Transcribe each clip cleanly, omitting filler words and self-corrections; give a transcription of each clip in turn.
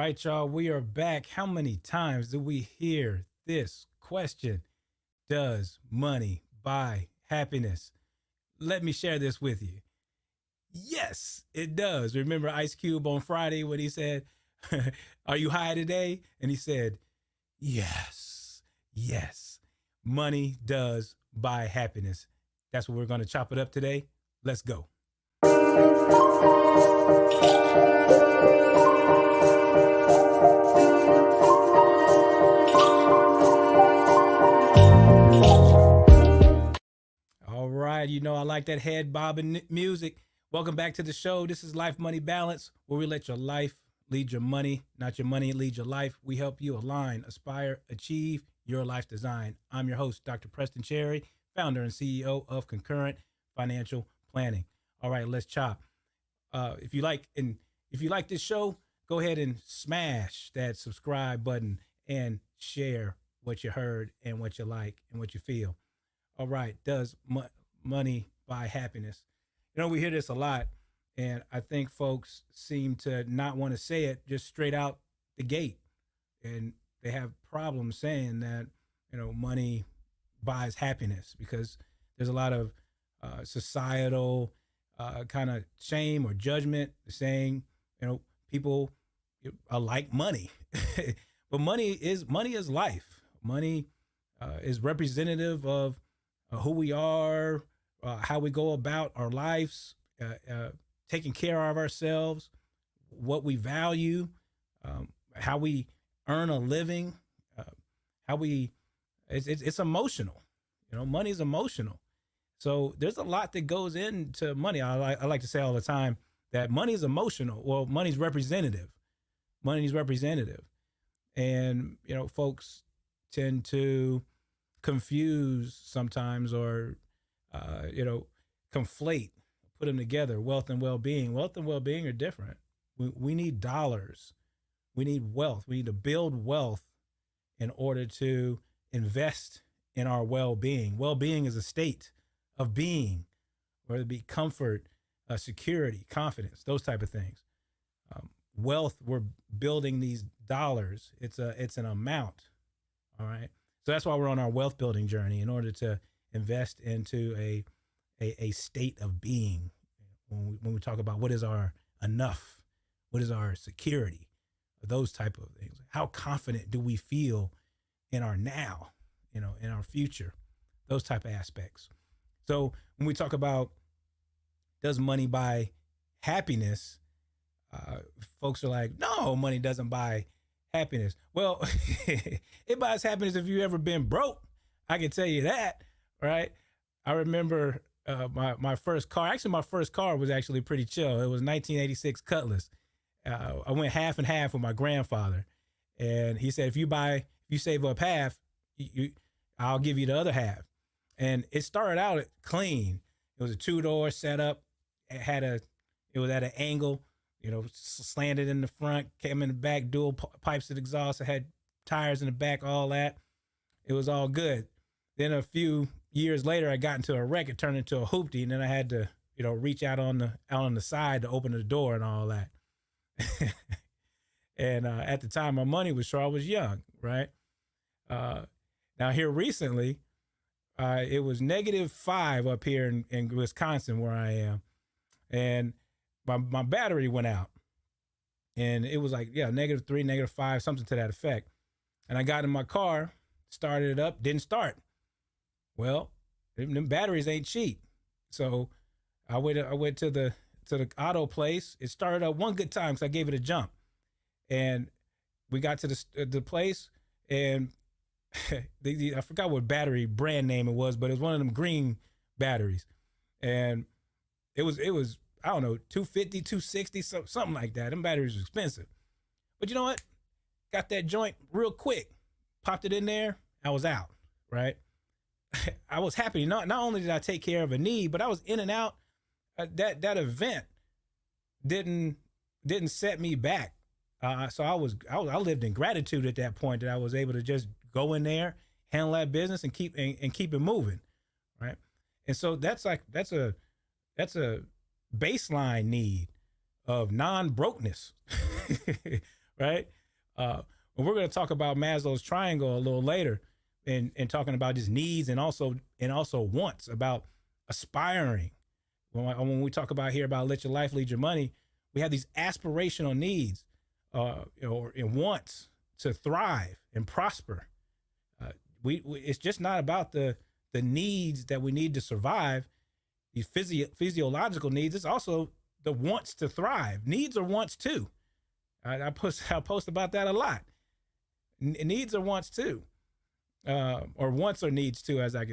right, y'all, we are back. How many times do we hear this question? Does money buy happiness? Let me share this with you. Yes, it does. Remember Ice Cube on Friday when he said, "Are you high today?" And he said, "Yes, yes. Money does buy happiness." That's what we're going to chop it up today. Let's go. All right, I like that head bobbing music. Welcome back to the show. This is Life Money Balance, where we let your life lead your money, not your money lead your life. We help you align, aspire, achieve your life design. I'm your host, Dr. Preston Cherry, founder and CEO of Concurrent Financial Planning. All right, let's chop. If you like this show, go ahead and smash that subscribe button and share what you heard and what you like and what you feel. All right, does money buy happiness? We hear this a lot, and I think folks seem to not want to say it just straight out the gate, and they have problems saying that money buys happiness because there's a lot of societal kind of shame or judgment saying people are like money, but money is life. Money is representative of who we are, how we go about our lives, taking care of ourselves, what we value, how we earn a living, how we. It's emotional. Money is emotional. So there's a lot that goes into money. I like to say all the time that money is emotional. Well, money's representative. Money's representative, and folks tend to confuse sometimes or conflate, put them together. Wealth and well-being are different. We need dollars, we need wealth, we need to build wealth in order to invest in our well-being is a state of being, whether it be comfort, security, confidence, those type of things. Wealth, we're building these dollars. It's an amount. All right. So that's why we're on our wealth building journey, in order to invest into a state of being. When we talk about what is our enough, what is our security, those type of things. How confident do we feel in our now, in our future, those type of aspects. So when we talk about does money buy happiness, folks are like, no, money doesn't buy happiness. Well, it buys happiness if you've ever been broke. I can tell you that, right? I remember my first car. Actually, my first car was actually pretty chill. It was 1986 Cutlass. I went half and half with my grandfather, and he said, if you save up half, I'll give you the other half. And it started out clean. It was a 2-door setup. It was at an angle, slanted in the front, came in the back, dual pipes of exhaust. I had tires in the back, all that. It was all good. Then a few years later, I got into a wreck. It turned into a hoopty, and then I had to, reach out on the side to open the door and all that. And at the time, my money was short. I was young, right? Now here recently, it was -5 up here in Wisconsin where I am, and my battery went out, and it was like -3, -5, something to that effect. And I got in my car, started it up, didn't start. Well, them batteries ain't cheap, so I went to the auto place. It started up one good time because I gave it a jump, and we got to the place, and I forgot what battery brand name it was, but it was one of them green batteries, and it was I don't know, 250, 260, something like that. Them batteries were expensive, but you know what? Got that joint real quick, popped it in there. I was out, right? I was happy. Not only did I take care of a need, but I was in and out. That event didn't set me back. So I lived in gratitude at that point that I was able to just go in there, handle that business, and keep it moving, right? And so that's a baseline need of non-brokenness, right? Well, we're going to talk about Maslow's triangle a little later, and talking about his needs and also wants, about aspiring. When we talk about here about let your life lead your money, we have these aspirational needs, or wants to thrive and prosper. It's just not about the needs that we need to survive, these physiological needs. It's also the wants to thrive. Needs are wants too. I post about that a lot. Needs are wants too, or wants or needs too, as I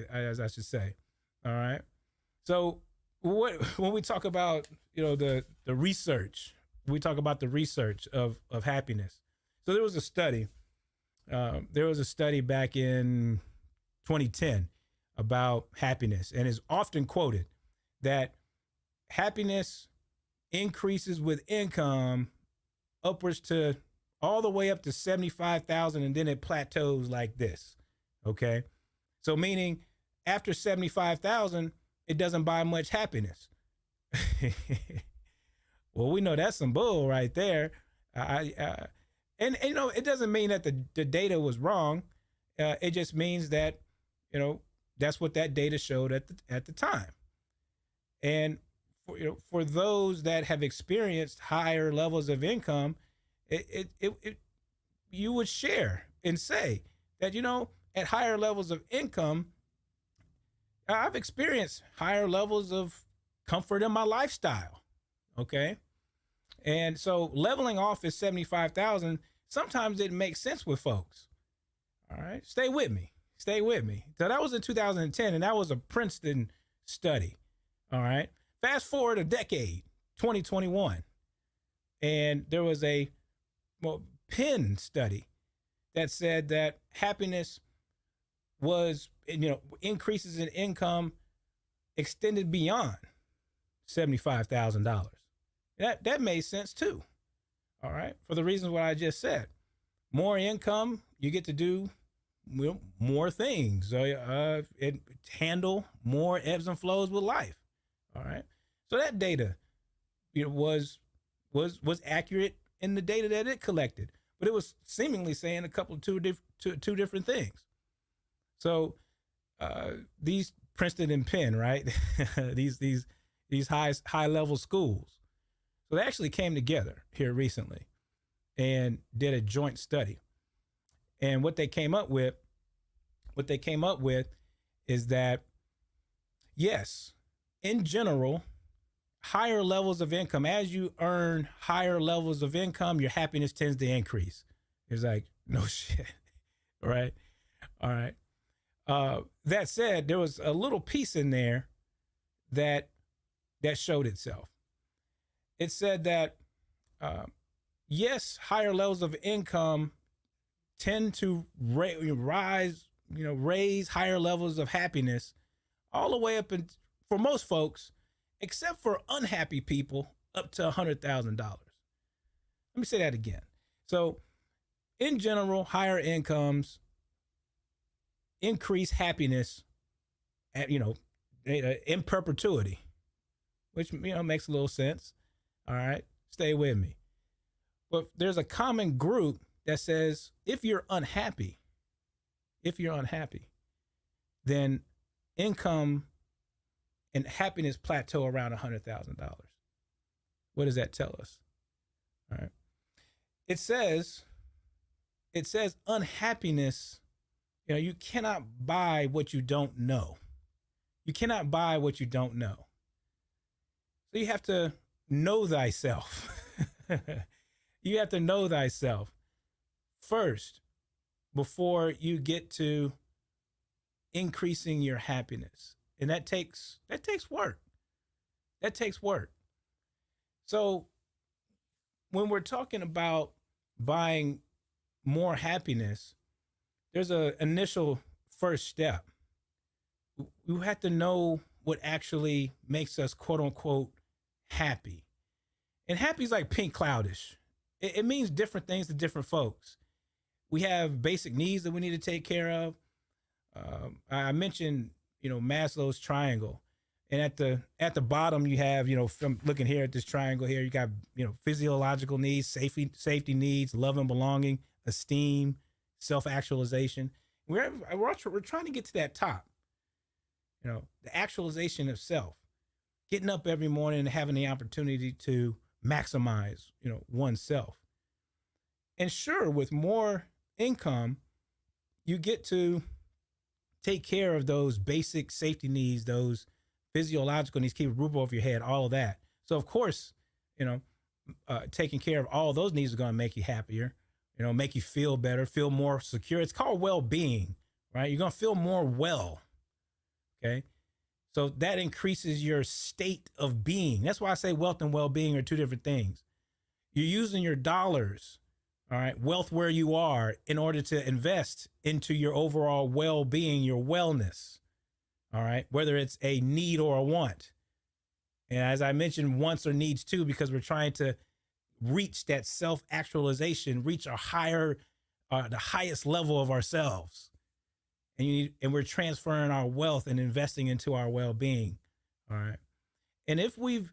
should say. All right. So when we talk about the research, we talk about the research of happiness. So there was a study. There was a study back in 2010 about happiness, and is often quoted that happiness increases with income upwards to all the way up to 75,000, and then it plateaus like this. Okay. So meaning after 75,000, it doesn't buy much happiness. Well, we know that's some bull right there. And it doesn't mean that the data was wrong. It just means that, that's what that data showed at the time. And for those that have experienced higher levels of income, you would share and say that, at higher levels of income, I've experienced higher levels of comfort in my lifestyle. Okay. And so leveling off at 75,000, sometimes it makes sense with folks. All right. Stay with me. So that was in 2010, and that was a Princeton study. All right. Fast forward a decade, 2021. And there was a Penn study that said that happiness was, increases in income extended beyond $75,000. That made sense too. All right. For the reasons what I just said. More income, you get to do more things. It handle more ebbs and flows with life. All right. So that data, was accurate in the data that it collected, but it was seemingly saying two different things. So these Princeton and Penn, right? these high level schools. So they actually came together here recently and did a joint study. And what they came up with is that, yes, in general, higher levels of income, as you earn higher levels of income, your happiness tends to increase. It's like, no shit. Right? All right. That said, there was a little piece in there that showed itself. It said that, yes, higher levels of income tend to raise higher levels of happiness all the way up for most folks, except for unhappy people, up to $100,000. Let me say that again. So in general, higher incomes increase happiness in perpetuity, which, makes a little sense. All right. Stay with me. But there's a common group that says, if you're unhappy, then income and happiness plateau around $100,000. What does that tell us? All right. It says unhappiness, you cannot buy what you don't know. You cannot buy what you don't know. So you have to know thyself. You have to know thyself first before you get to increasing your happiness. And that takes work. That takes work. So when we're talking about buying more happiness, there's an initial first step. You have to know what actually makes us, quote unquote, happy. And happy is like pink cloudish. It means different things to different folks. We have basic needs that we need to take care of. I mentioned, Maslow's triangle, And at the bottom, you have, from looking here at this triangle here, you got, physiological needs, safety needs, love and belonging, esteem, self-actualization. We're trying to get to that top, the actualization of self, getting up every morning and having the opportunity to maximize, oneself. And sure, with more income, you get to take care of those basic safety needs, those physiological needs, keep a roof over your head, all of that. So of course, taking care of all those needs is going to make you happier, make you feel better, feel more secure. It's called well-being, right? You're going to feel more well. Okay. So that increases your state of being. That's why I say wealth and well-being are two different things. You're using your dollars, all right, wealth where you are, in order to invest into your overall well-being, your wellness. All right, whether it's a need or a want. And as I mentioned, wants or needs too, because we're trying to reach that self-actualization, reach a higher, the highest level of ourselves. And we're transferring our wealth and investing into our well-being. All right. And if we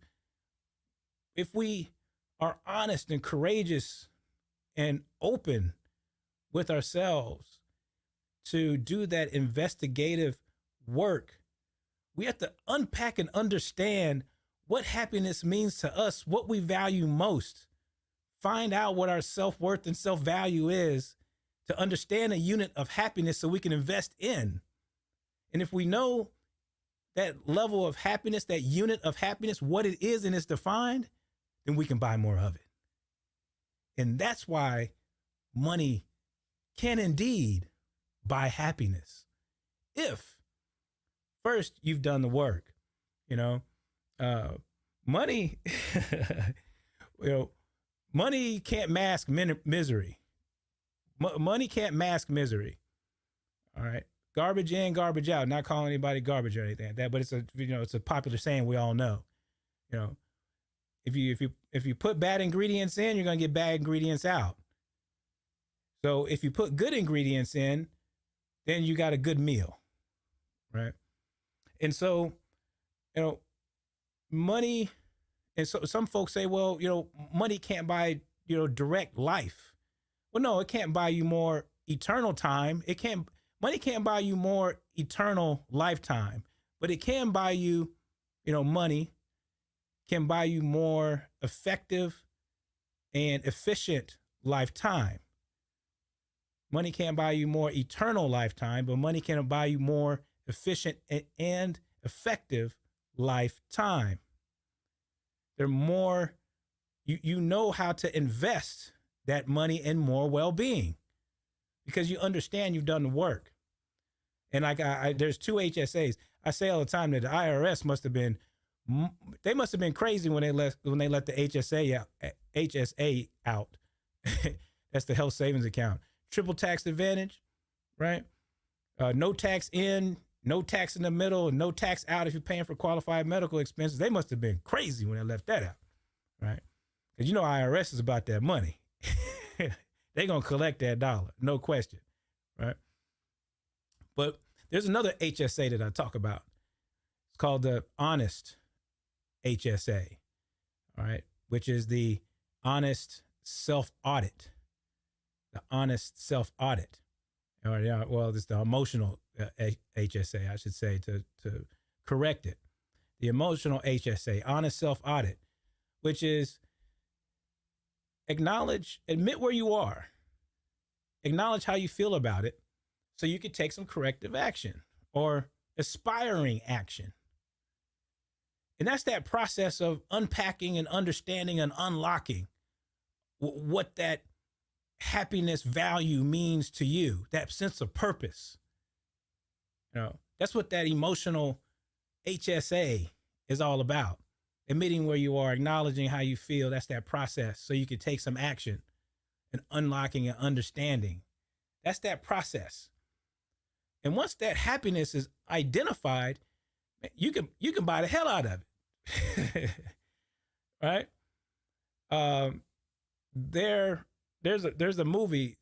are honest and courageous and open with ourselves to do that investigative work, we have to unpack and understand what happiness means to us, what we value most, find out what our self-worth and self-value is, to understand a unit of happiness so we can invest in. And if we know that level of happiness, that unit of happiness, what it is and it's defined, then we can buy more of it. And that's why money can indeed buy happiness. If first you've done the work, money, money can't mask misery. Money can't mask misery. All right. Garbage in, garbage out. Not calling anybody garbage or anything like that, but it's a popular saying we all know. If you put bad ingredients in, you're gonna get bad ingredients out. So if you put good ingredients in, then you got a good meal, right? And so, money, and so some folks say, well, money can't buy, direct life. Well, no, it can't buy you more eternal time. Money can't buy you more eternal lifetime, but it can buy you, money can buy you more effective and efficient lifetime. Money can't buy you more eternal lifetime, but money can buy you more efficient and effective lifetime. They're more, you know how to invest that money in more well-being because you understand you've done the work. And like there's two HSAs. I say all the time that the IRS must have been crazy when they let the HSA out. That's the health savings account. Triple tax advantage, right? No tax in, no tax in the middle, and no tax out if you're paying for qualified medical expenses. They must have been crazy when they left that out, right? Because IRS is about that money. They're going to collect that dollar, no question, right? But there's another HSA that I talk about. It's called the Honest HSA, all right, which is the Honest Self-Audit. The Honest Self-Audit. Or, well, it's the Emotional HSA, I should say, to correct it. The Emotional HSA, Honest Self-Audit, which is admit where you are. Acknowledge how you feel about it so you can take some corrective action or aspiring action. And that's that process of unpacking and understanding and unlocking what that happiness value means to you, that sense of purpose. That's what that emotional HSA is all about. Admitting where you are, acknowledging how you feel. That's that process so you can take some action and unlocking and understanding. That's that process. And once that happiness is identified, you can buy the hell out of it. Right? There's a movie,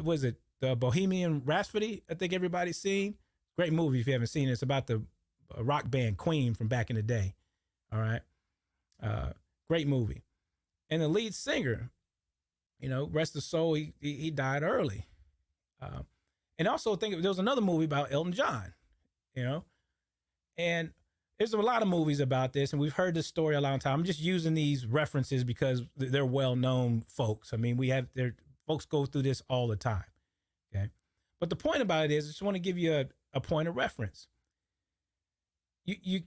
was it the Bohemian Rhapsody? I think everybody's seen. Great movie if you haven't seen it. It's about the rock band Queen from back in the day. All right. Uh, Great movie. And the lead singer, rest his soul, he died early. Uh, and also think there was another movie about Elton John, you know, and there's a lot of movies about this, and we've heard this story a long time. I'm just using these references because they're well-known folks. I mean, folks go through this all the time. Okay, but the point about it is, I just want to give you a point of reference. You're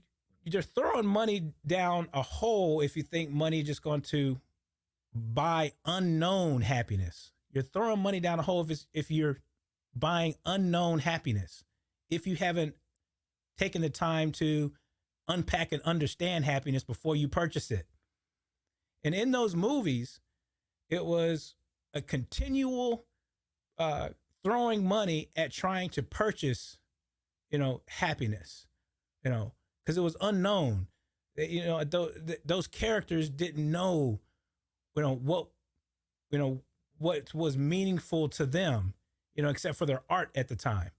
just throwing money down a hole if you think money is just going to buy unknown happiness. You're throwing money down a hole if you're buying unknown happiness. If you haven't taken the time to unpack and understand happiness before you purchase it. And in those movies, it was a continual throwing money at trying to purchase, happiness, because it was unknown. Those characters didn't know, what was meaningful to them, except for their art at the time,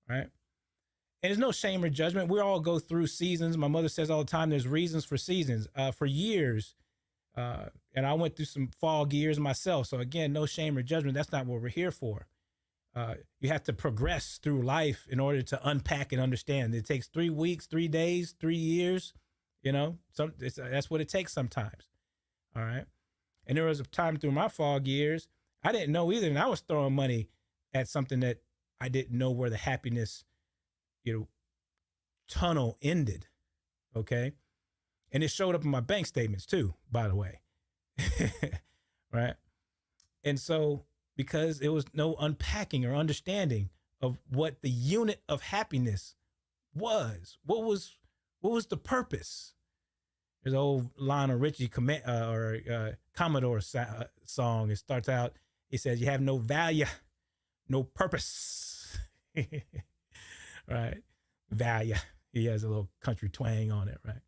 right? And there's no shame or judgment. We all go through seasons. My mother says all the time, there's reasons for seasons. For years, and I went through some fog years myself. So again, no shame or judgment. That's not what we're here for. You have to progress through life in order to unpack and understand. It takes 3 weeks, 3 days, 3 years. That's what it takes sometimes. All right. And there was a time through my fog years, I didn't know either. And I was throwing money at something that I didn't know where the happiness, tunnel ended. Okay. And it showed up in my bank statements too, by the way. Right. And so, because there was no unpacking or understanding of what the unit of happiness was, what was the purpose? There's an old Lionel Richie Commodore song. It starts out, he says, "You have no value, no purpose." Right? Value. He has a little country twang on it, right?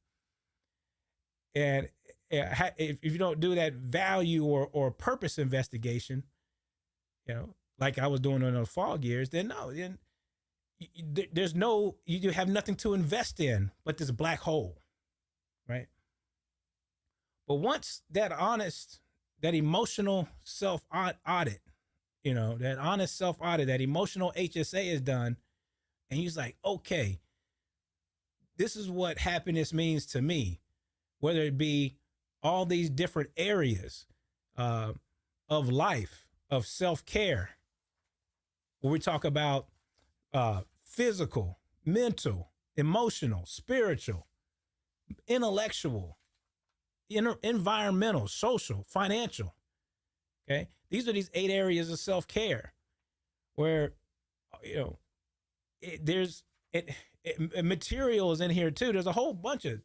And if you don't do that value or purpose investigation, like I was doing in those fog years, then you have nothing to invest in but this black hole, right? But once that emotional self-audit, that honest self-audit, that emotional HSA is done, and he's like, okay, this is what happiness means to me, whether it be all these different areas of life, of self-care, where we talk about physical, mental, emotional, spiritual, intellectual, environmental, social, financial. Okay. These are these 8 areas of self-care where, there's material is in here too. There's a whole bunch of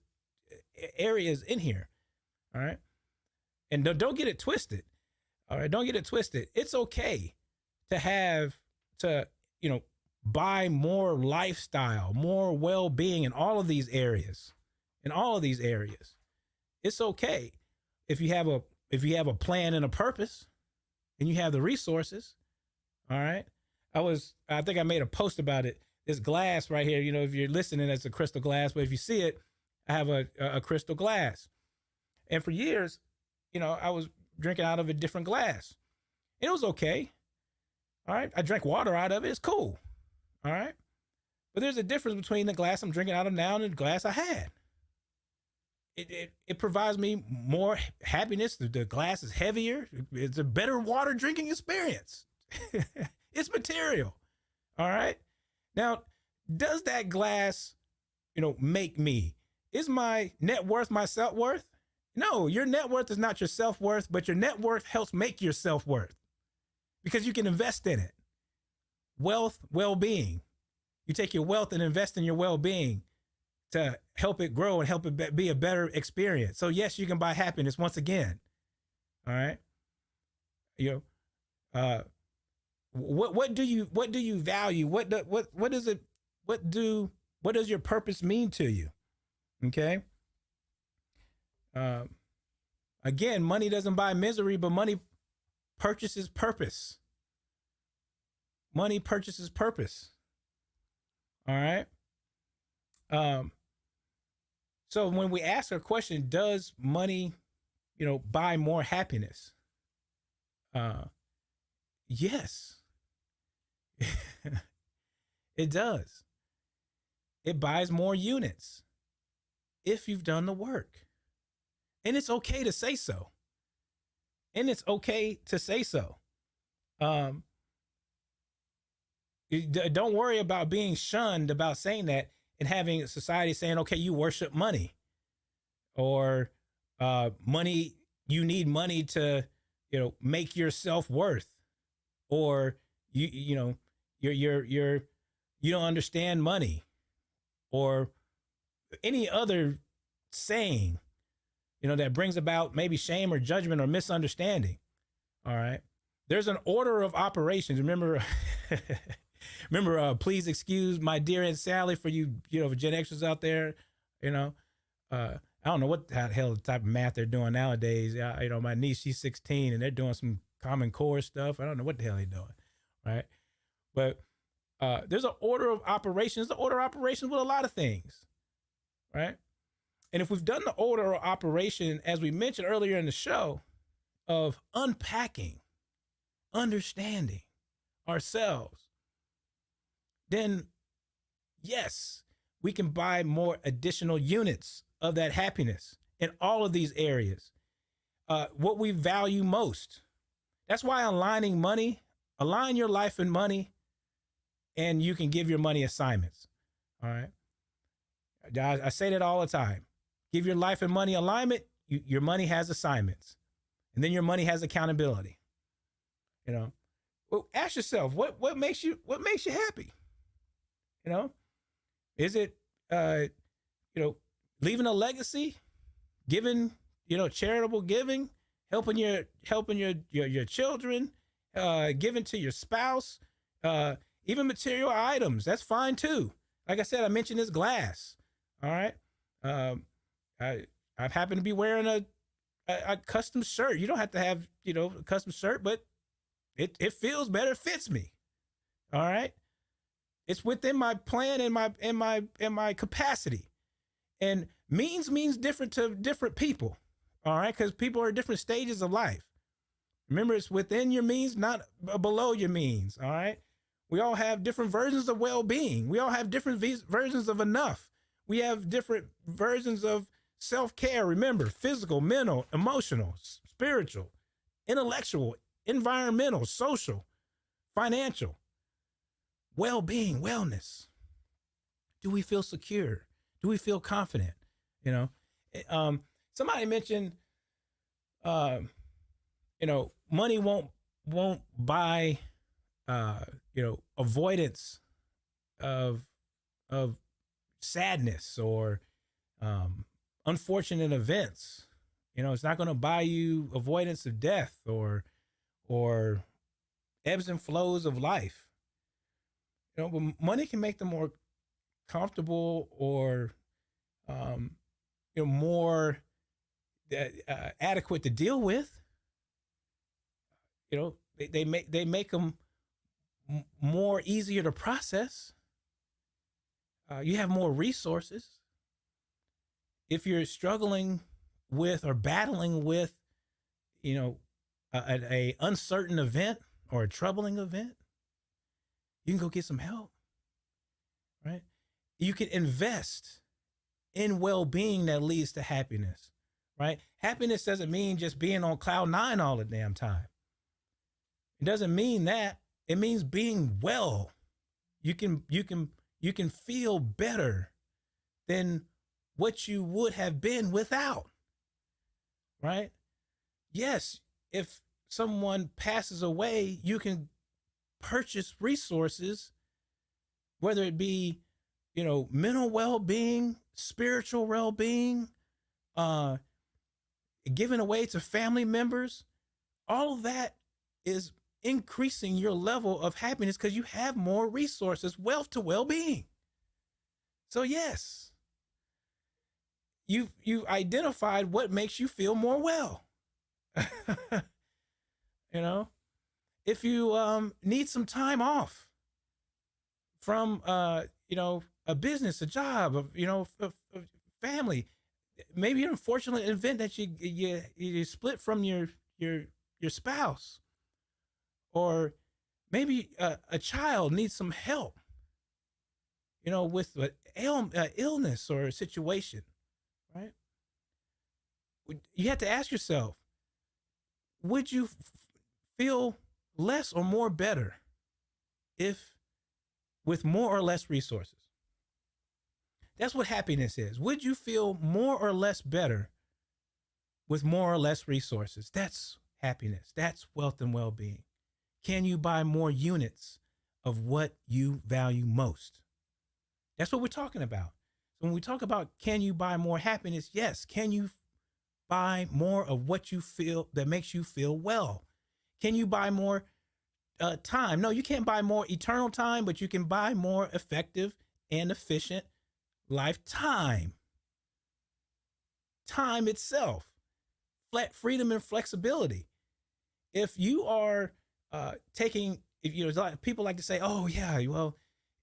areas in here. All right. And don't get it twisted. All right. Don't get it twisted. It's okay to buy more lifestyle, more well-being in all of these areas, It's okay if you have a plan and a purpose and you have the resources. All right. I think I made a post about it. This glass right here, if you're listening, it's a crystal glass, but if you see it, I have a crystal glass. And for years, I was drinking out of a different glass. It was okay. All right. I drank water out of it. It's cool. All right. But there's a difference between the glass I'm drinking out of now and the glass I had. It provides me more happiness. The glass is heavier. It's a better water drinking experience. It's material. All right. Now, does that glass, make me? Is my net worth my self-worth? No, your net worth is not your self-worth, but your net worth helps make your self-worth because you can invest in it. Wealth, well-being. You take your wealth and invest in your well-being to help it grow and help it be a better experience. So yes, you can buy happiness once again. All right. What do you value? What does your purpose mean to you? Okay. Again, money doesn't buy misery, but money purchases purpose. Money purchases purpose. All right. Um, so when we ask our question, does money, buy more happiness? Uh, yes, it does. It buys more units if you've done the work. And it's okay to say so. And it's okay to say so. Um, don't worry about being shunned about saying that and having society saying, okay, you worship money or money, you need money to, make your self worth or you're you don't understand money or any other saying, that brings about maybe shame or judgment or misunderstanding. All right. There's an order of operations. Remember, please excuse my dear Aunt Sally for you, Gen Xers out there, I don't know what the hell type of math they're doing nowadays. My niece, she's 16 and they're doing some Common Core stuff. I don't know what the hell they're doing. Right. But there's an order of operations, the order of operations with a lot of things. Right. And if we've done the order of operation, as we mentioned earlier in the show, of unpacking, understanding ourselves, then yes, we can buy more additional units of that happiness in all of these areas. What we value most. That's why align your life and money, and you can give your money assignments. All right. I say that all the time. Give your life and money alignment. Your money has assignments, and then your money has accountability. Well, ask yourself what makes you happy. Is it leaving a legacy, giving, charitable giving, helping your children, giving to your spouse, even material items. That's fine too. Like I said, I mentioned this glass. All right. I happen to be wearing a custom shirt. You don't have to have, a custom shirt, but it feels better, fits me. All right. It's within my plan and my capacity. And means different to different people. All right. Because people are at different stages of life. Remember, it's within your means, not below your means. All right. We all have different versions of well-being. We all have different versions of enough. We have different versions of self-care. Remember, physical, mental, emotional, spiritual, intellectual, environmental, social, financial, well-being, wellness. Do we feel secure? Do we feel confident? Somebody mentioned, money won't buy, avoidance of sadness or unfortunate events. It's not going to buy you avoidance of death or ebbs and flows of life. But money can make them more comfortable or more adequate to deal with. They make them more easier to process. You have more resources. If you're struggling with or battling with, a uncertain event or a troubling event, you can go get some help, right? You can invest in well-being that leads to happiness, right? Happiness doesn't mean just being on cloud nine all the damn time. It doesn't mean that. It means being well. You can feel better than what you would have been without, right? Yes, if someone passes away, you can purchase resources, whether it be, mental well-being, spiritual well-being, giving away to family members. All of that is increasing your level of happiness because you have more resources, wealth to well-being. So yes, you've identified what makes you feel more well. If you need some time off from a business, a job, a family. Maybe an unfortunate event that you split from your spouse, or maybe a child needs some help, with illness or a situation, right? You have to ask yourself, would you feel less or more better if with more or less resources? That's what happiness is. Would you feel more or less better with more or less resources? That's happiness. That's wealth and well-being. Can you buy more units of what you value most? That's what we're talking about. So when we talk about can you buy more happiness? Yes. Can you buy more of what you feel that makes you feel well? Can you buy more time? No, you can't buy more eternal time, but you can buy more effective and efficient lifetime. Time itself, freedom and flexibility. If you are people like to say, oh yeah, well,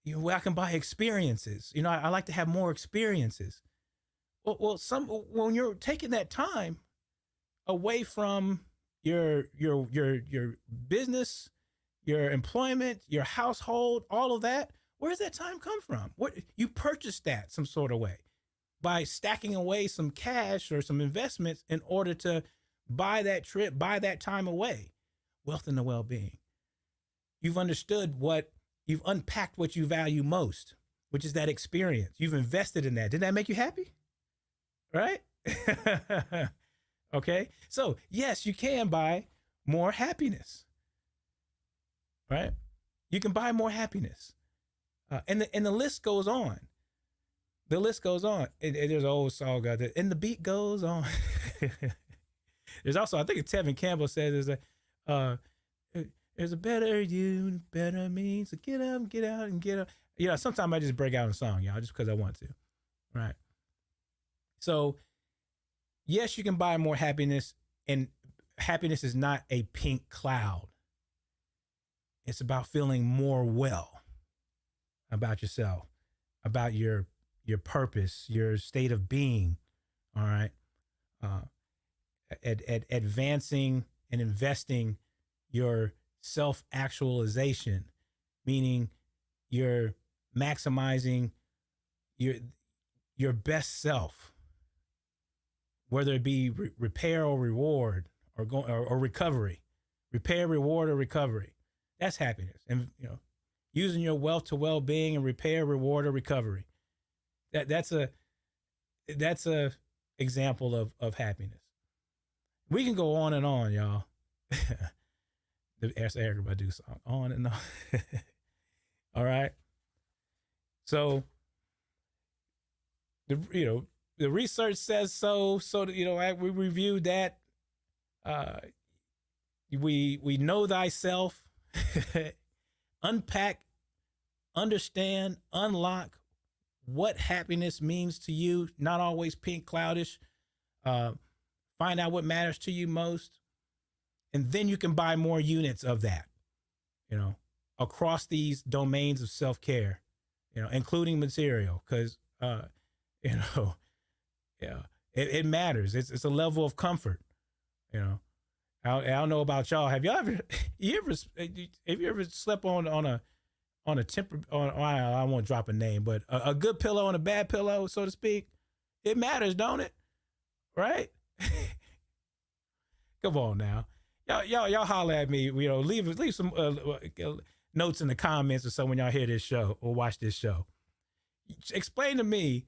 I can buy experiences. I like to have more experiences. Well, when you're taking that time away from your business, your employment, your household, all of that, where does that time come from? What you purchased that some sort of way by stacking away some cash or some investments in order to buy that trip, buy that time away. Wealth and the well-being. You've unpacked what you value most, which is that experience. You've invested in that. Did that make you happy? Right? Okay. So yes, you can buy more happiness. Right? You can buy more happiness. And the list goes on. The list goes on. There's an old song out there, and the beat goes on. There's also, I think it's Tevin Campbell says, there's a better you, better me. So get up, get out, and get up. Sometimes I just break out in song, y'all, just because I want to. Right. So, yes, you can buy more happiness, and happiness is not a pink cloud. It's about feeling more well about yourself, about your purpose, your state of being. All right. Advancing and investing your self-actualization, meaning you're maximizing your best self, whether it be repair or reward, or recovery, repair, reward, or recovery. That's happiness. And using your wealth to well-being and repair, reward, or recovery. That's a example of happiness. We can go on and on, y'all. The Erykah Badu song, on and on. All right. So the research says so. So we reviewed that. We know thyself. Unpack, understand, unlock what happiness means to you. Not always pink cloudish. Find out what matters to you most. And then you can buy more units of that, across these domains of self-care, including material. Because, it matters. It's a level of comfort, I don't know about y'all. Have you ever slept on a I won't drop a name, but a good pillow and a bad pillow, so to speak? It matters, don't it? Right? Come on now. Y'all holler at me, leave some notes in the comments or so when y'all hear this show or watch this show. Explain to me,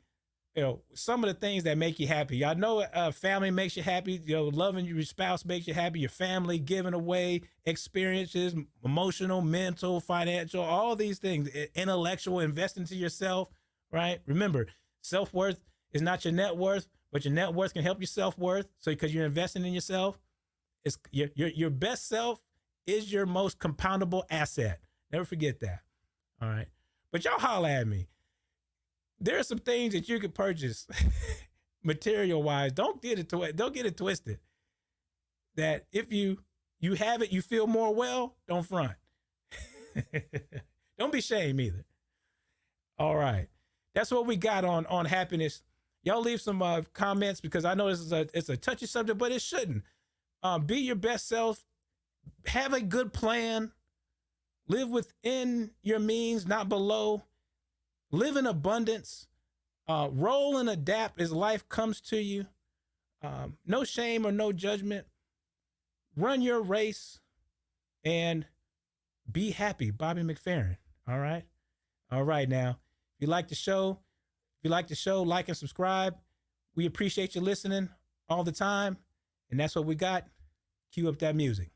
some of the things that make you happy. Y'all know family makes you happy. Loving your spouse makes you happy. Your family, giving away experiences, emotional, mental, financial, all these things, intellectual, invest into yourself, right? Remember, self-worth is not your net worth, but your net worth can help your self-worth. So because you're investing in yourself, it's your best self is your most compoundable asset. Never forget that. All right. But y'all holler at me. There are some things that you can purchase material wise. Don't get it twisted. That if you have it, you feel more well, don't front. Don't be ashamed either. All right. That's what we got on happiness. Y'all leave some comments because I know it's a touchy subject, but it shouldn't. Be your best self. Have a good plan. Live within your means, not below. Live in abundance. Roll and adapt as life comes to you. No shame or no judgment. Run your race and be happy. Bobby McFerrin. All right. All right. Now, if you like the show, like and subscribe. We appreciate you listening all the time. And that's what we got. Cue up that music.